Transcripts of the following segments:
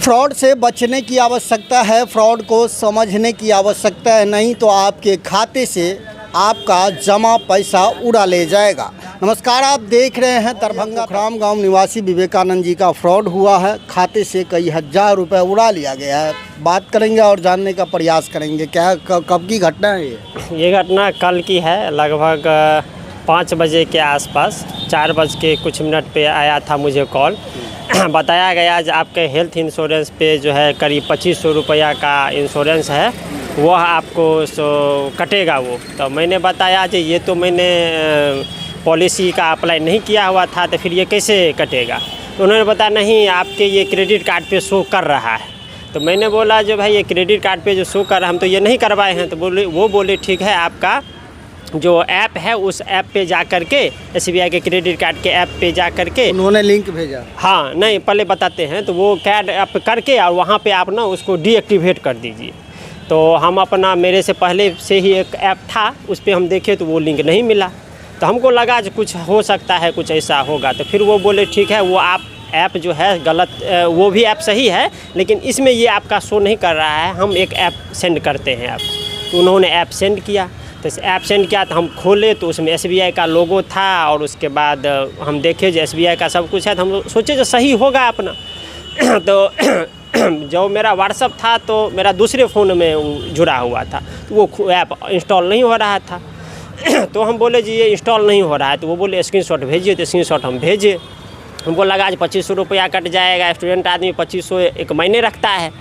Fraud से बचने की आवश्यकता है, फ्रॉड को समझने की आवश्यकता है, नहीं तो आपके खाते से आपका जमा पैसा उड़ा ले जाएगा। नमस्कार, आप देख रहे हैं दरभंगा राम गांव निवासी विवेकानंद जी का फ्रॉड हुआ है। खाते से कई हजार रुपए उड़ा लिया गया है। बात करेंगे और जानने का प्रयास करेंगे क्या कब की घटना है ये घटना कल की है। लगभग 5 बजे के आसपास 4 बज के कुछ मिनट पे आया था मुझे कॉल। बताया गया आज आपके हेल्थ इंश्योरेंस पे जो है करीब 2500 रुपया का इंश्योरेंस है, वो आपको कटेगा वो। तो मैंने बताया कि ये तो मैंने पॉलिसी का अप्लाई नहीं किया हुआ था, तो फिर ये कैसे कटेगा। तो उन्होंने बताया नहीं, आपके ये क्रेडिट कार्ड पे शो कर रहा है। तो मैंने बोला जो भाई ये क्रेडिट कार्ड पे जो शो कर रहा है, हम तो ये नहीं करवाए हैं। तो वो बोले ठीक है, आपका जो ऐप है उस ऐप पे जा कर के SBI के क्रेडिट कार्ड के ऐप पे जा कर के उन्होंने लिंक भेजा। हाँ, नहीं पहले बताते हैं। तो वो कैड ऐप करके और वहाँ पे आप ना उसको डीएक्टिवेट कर दीजिए। तो हम अपना मेरे से पहले से ही एक ऐप था, उस पर हम देखे तो वो लिंक नहीं मिला। तो हमको लगा जो कुछ हो सकता है, कुछ ऐसा होगा। तो फिर वो बोले ठीक है, वो आप ऐप जो है गलत, वो भी ऐप सही है लेकिन इसमें ये आपका शो नहीं कर रहा है, हम एक ऐप सेंड करते हैं आप। तो उन्होंने ऐप सेंड किया। तो ऐप सेंड किया तो हम खोले तो उसमें SBI का लोगो था और उसके बाद हम देखे जो SBI का सब कुछ है। तो हम सोचे जो सही होगा अपना। तो जो मेरा व्हाट्सअप था तो मेरा दूसरे फ़ोन में जुड़ा हुआ था, तो वो ऐप इंस्टॉल नहीं हो रहा था। तो हम बोले जी ये इंस्टॉल नहीं हो रहा है। तो वो बोले स्क्रीनशॉट भेजिए। तो स्क्रीनशॉट हम भेजे। हमको लगा आज 2500 रुपया कट जाएगा, स्टूडेंट आदमी 2500 एक महीने रखता है।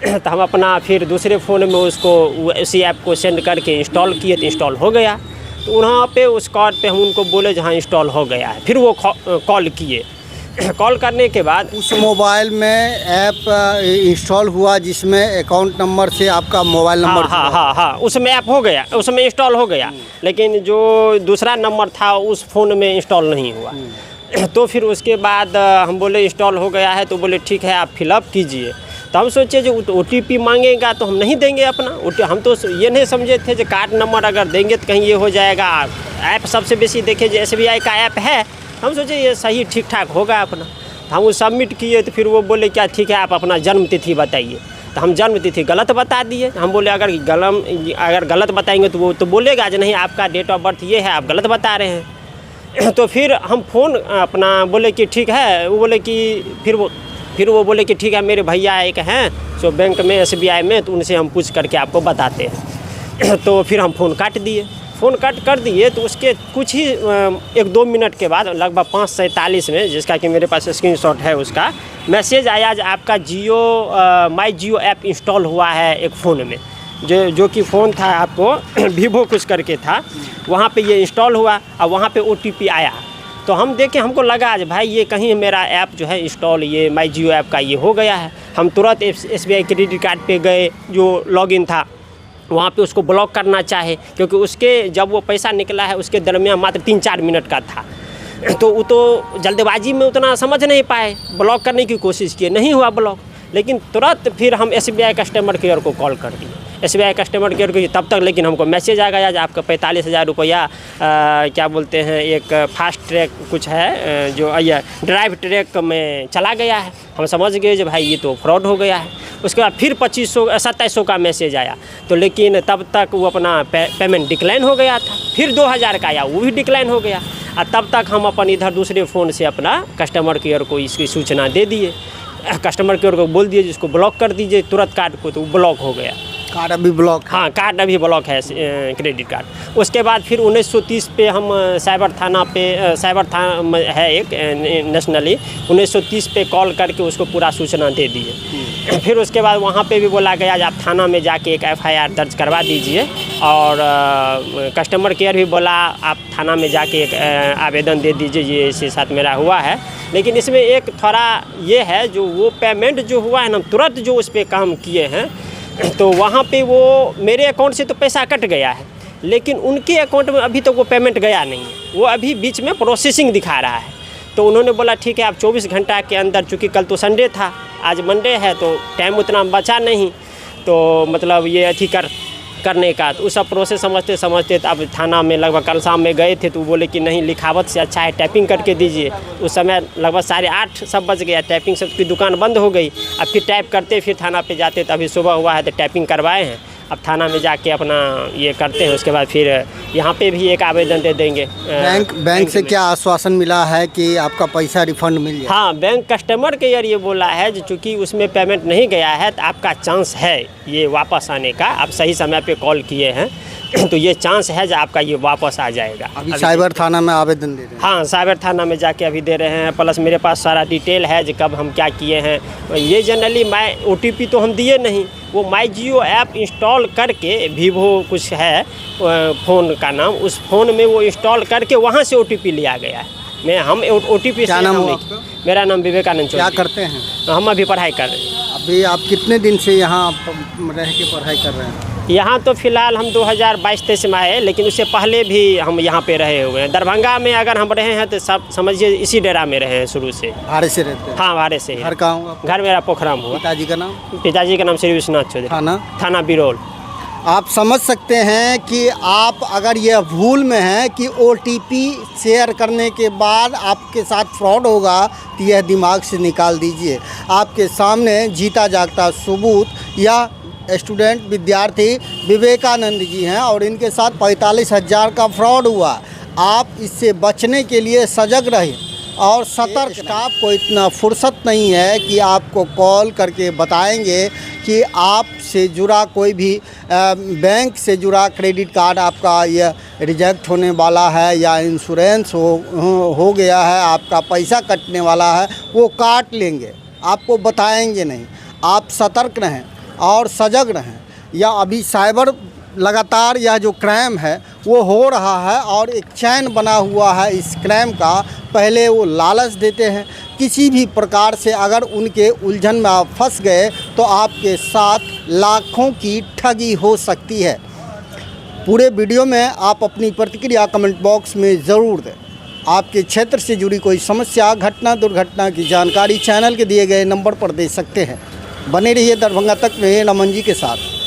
तो हम अपना फिर दूसरे फ़ोन में उसको उसी ऐप को सेंड करके इंस्टॉल किए, तो इंस्टॉल हो गया। तो वहाँ पे उस कॉल पे हम उनको बोले जहाँ इंस्टॉल हो गया है। फिर वो कॉल किए। कॉल करने के बाद उस मोबाइल में ऐप इंस्टॉल हुआ जिसमें अकाउंट नंबर से आपका मोबाइल नंबर हाँ, उसमें ऐप हो गया, उसमें इंस्टॉल हो गया। लेकिन जो दूसरा नंबर था उस फ़ोन में इंस्टॉल नहीं हुआ। तो फिर उसके बाद हम बोले इंस्टॉल हो गया है। तो बोले ठीक है, आप फिलअप कीजिए। तो हम सोचे जो OTP मांगेगा तो हम नहीं देंगे अपना। हम तो ये नहीं समझे थे जो कार्ड नंबर अगर देंगे तो कहीं ये हो जाएगा। ऐप सबसे बेसी देखे जो SBI का ऐप है, हम सोचे ये सही ठीक ठाक होगा अपना। तो हम वो सबमिट किए। तो फिर वो बोले क्या ठीक है, आप अपना जन्म तिथि बताइए। तो हम जन्म तिथि गलत बता दिए। हम बोले अगर गलत बताएंगे तो वो तो बोलेगा जो नहीं आपका डेट ऑफ बर्थ ये है, आप गलत बता रहे हैं। तो फिर हम फ़ोन अपना बोले कि ठीक है, वो बोले कि फिर वो बोले कि ठीक है, मेरे भैया एक हैं जो बैंक में SBI में, तो उनसे हम पूछ करके आपको बताते हैं। तो फिर हम फ़ोन काट दिए। फ़ोन कट कर दिए तो उसके कुछ ही 1-2 मिनट के बाद लगभग 5:47 में, जिसका कि मेरे पास स्क्रीनशॉट है, उसका मैसेज आया जो आपका माई जियो ऐप इंस्टॉल हुआ है एक फ़ोन में। जो कि फ़ोन था आपको Vivo कुछ करके था, वहाँ पे ये इंस्टॉल हुआ और वहाँ पे OTP आया। तो हम देखे, हमको लगा आज भाई ये कहीं मेरा ऐप जो है इंस्टॉल, ये माई जियो ऐप का ये हो गया है। हम तुरंत SBI क्रेडिट कार्ड पे गए, जो लॉगिन था वहाँ पे उसको ब्लॉक करना चाहे, क्योंकि उसके जब वो पैसा निकला है उसके दरमियान मात्र 3-4 मिनट का था। तो वो तो जल्दबाजी में उतना समझ नहीं पाए, ब्लॉक करने की कोशिश किए, नहीं हुआ ब्लॉक। लेकिन तुरंत फिर हम SBI कस्टमर केयर को कॉल कर दिए। SBI कस्टमर केयर को तब तक लेकिन हमको मैसेज आ गया आपका 45,000 रुपया क्या बोलते हैं, एक फास्ट ट्रैक कुछ है जो ये ड्राइव ट्रैक में चला गया है। हम समझ गए जो भाई ये तो फ्रॉड हो गया है। उसके बाद फिर 2700 का मैसेज आया। तो लेकिन तब तक वो अपना पेमेंट डिक्लाइन हो गया था। फिर 2000 का आया, वो भी डिक्लाइन हो गया। और तब तक हम अपन इधर दूसरे फ़ोन से अपना कस्टमर केयर को इसकी सूचना दे दिए। कस्टमर केयर को बोल दिए जिसको ब्लॉक कर दीजिए तुरंत कार्ड को, तो वो ब्लॉक हो गया। कार्ड अभी ब्लॉक? हाँ, कार्ड अभी ब्लॉक है, क्रेडिट कार्ड। उसके बाद फिर 1930 पे हम साइबर थाना है एक नेशनली, 1930 पे कॉल करके उसको पूरा सूचना दे दिए। फिर उसके बाद वहाँ पे भी बोला गया आप थाना में जाके एक FIR दर्ज करवा दीजिए। और कस्टमर केयर भी बोला आप थाना में जाके एक आवेदन दे दीजिए, ये इसके साथ मेरा हुआ है। लेकिन इसमें एक थोड़ा ये है, जो वो पेमेंट जो हुआ है ना, तुरंत जो उस पर काम किए हैं, तो वहाँ पे वो मेरे अकाउंट से तो पैसा कट गया है, लेकिन उनके अकाउंट में अभी तक वो पेमेंट गया नहीं है, वो अभी बीच में प्रोसेसिंग दिखा रहा है। तो उन्होंने बोला ठीक है, आप 24 घंटा के अंदर, चूँकि कल तो संडे था, आज मंडे है तो टाइम उतना बचा नहीं, तो मतलब ये करने का। तो उस सब प्रोसेस समझते समझते तो अब थाना में लगभग कल शाम में गए थे, तो वो बोले कि नहीं, लिखावट से अच्छा है टाइपिंग करके दीजिए। उस समय लगभग 8:30 सब बज गया, टाइपिंग सब की दुकान बंद हो गई। अब फिर टाइप करते फिर थाना पे जाते, तो अभी सुबह हुआ है तो टाइपिंग करवाए हैं। अब थाना में जाके अपना ये करते हैं, उसके बाद फिर यहाँ पे भी एक आवेदन दे देंगे। बैंक से क्या आश्वासन मिला है कि आपका पैसा रिफंड मिल जाए? हाँ, बैंक कस्टमर केयर ये बोला है जो चूँकि उसमें पेमेंट नहीं गया है तो आपका चांस है ये वापस आने का। आप सही समय पे कॉल किए हैं तो ये चांस है जो आपका ये वापस आ जाएगा। अभी साइबर थाना में आवेदन दे रहे हैं? हाँ, साइबर थाना में जाके अभी दे रहे हैं। प्लस मेरे पास सारा डिटेल है जो कब हम क्या किए हैं। ये जनरली OTP तो हम दिए नहीं, वो माई जियो ऐप इंस्टॉल करके, वीवो कुछ है फ़ोन का नाम, उस फ़ोन में वो इंस्टॉल करके वहाँ से OTP लिया गया है। हम OTP क्या नाम है आपका? मेरा नाम विवेकानंद चौधरी। क्या करते हैं? हम अभी पढ़ाई कर रहे हैं। अभी आप कितने दिन से यहाँ रह के पढ़ाई कर रहे हैं? यहाँ तो फ़िलहाल हम 2022-23 में आए, लेकिन उससे पहले भी हम यहाँ पे रहे हुए हैं। दरभंगा में अगर हम रहे हैं तो सब समझिए इसी डेरा में रहे हैं शुरू से। भाड़े से रहते हैं? हाँ, भाड़े से ही। घर कहाँ हुआ? घर मेरा पोखराम हुआ। पिताजी का नाम? पिताजी का नाम श्री विश्वनाथ चौधरी। थाना बिरौल। आप समझ सकते हैं कि आप अगर यह भूल में हैं कि OTP शेयर करने के बाद आपके साथ फ्रॉड होगा तो यह दिमाग से निकाल दीजिए। आपके सामने जीता जागता सबूत या स्टूडेंट विद्यार्थी विवेकानंद जी हैं और इनके साथ 45,000 का फ्रॉड हुआ। आप इससे बचने के लिए सजग रहें और सतर्क। स्टाफ को इतना फुर्सत नहीं है कि आपको कॉल करके बताएंगे कि आपसे जुड़ा कोई भी बैंक से जुड़ा क्रेडिट कार्ड आपका यह रिजेक्ट होने वाला है या इंश्योरेंस हो गया है, आपका पैसा कटने वाला है, वो काट लेंगे, आपको बताएंगे नहीं। आप सतर्क रहें और सजग रहें। या अभी साइबर लगातार यह जो क्राइम है वो हो रहा है और एक चैन बना हुआ है इस क्राइम का। पहले वो लालच देते हैं, किसी भी प्रकार से अगर उनके उलझन में आप फंस गए तो आपके साथ लाखों की ठगी हो सकती है। पूरे वीडियो में आप अपनी प्रतिक्रिया कमेंट बॉक्स में ज़रूर दें। आपके क्षेत्र से जुड़ी कोई समस्या, घटना, दुर्घटना की जानकारी चैनल के दिए गए नंबर पर दे सकते हैं। बने रहिए दरभंगा तक में नमन जी के साथ।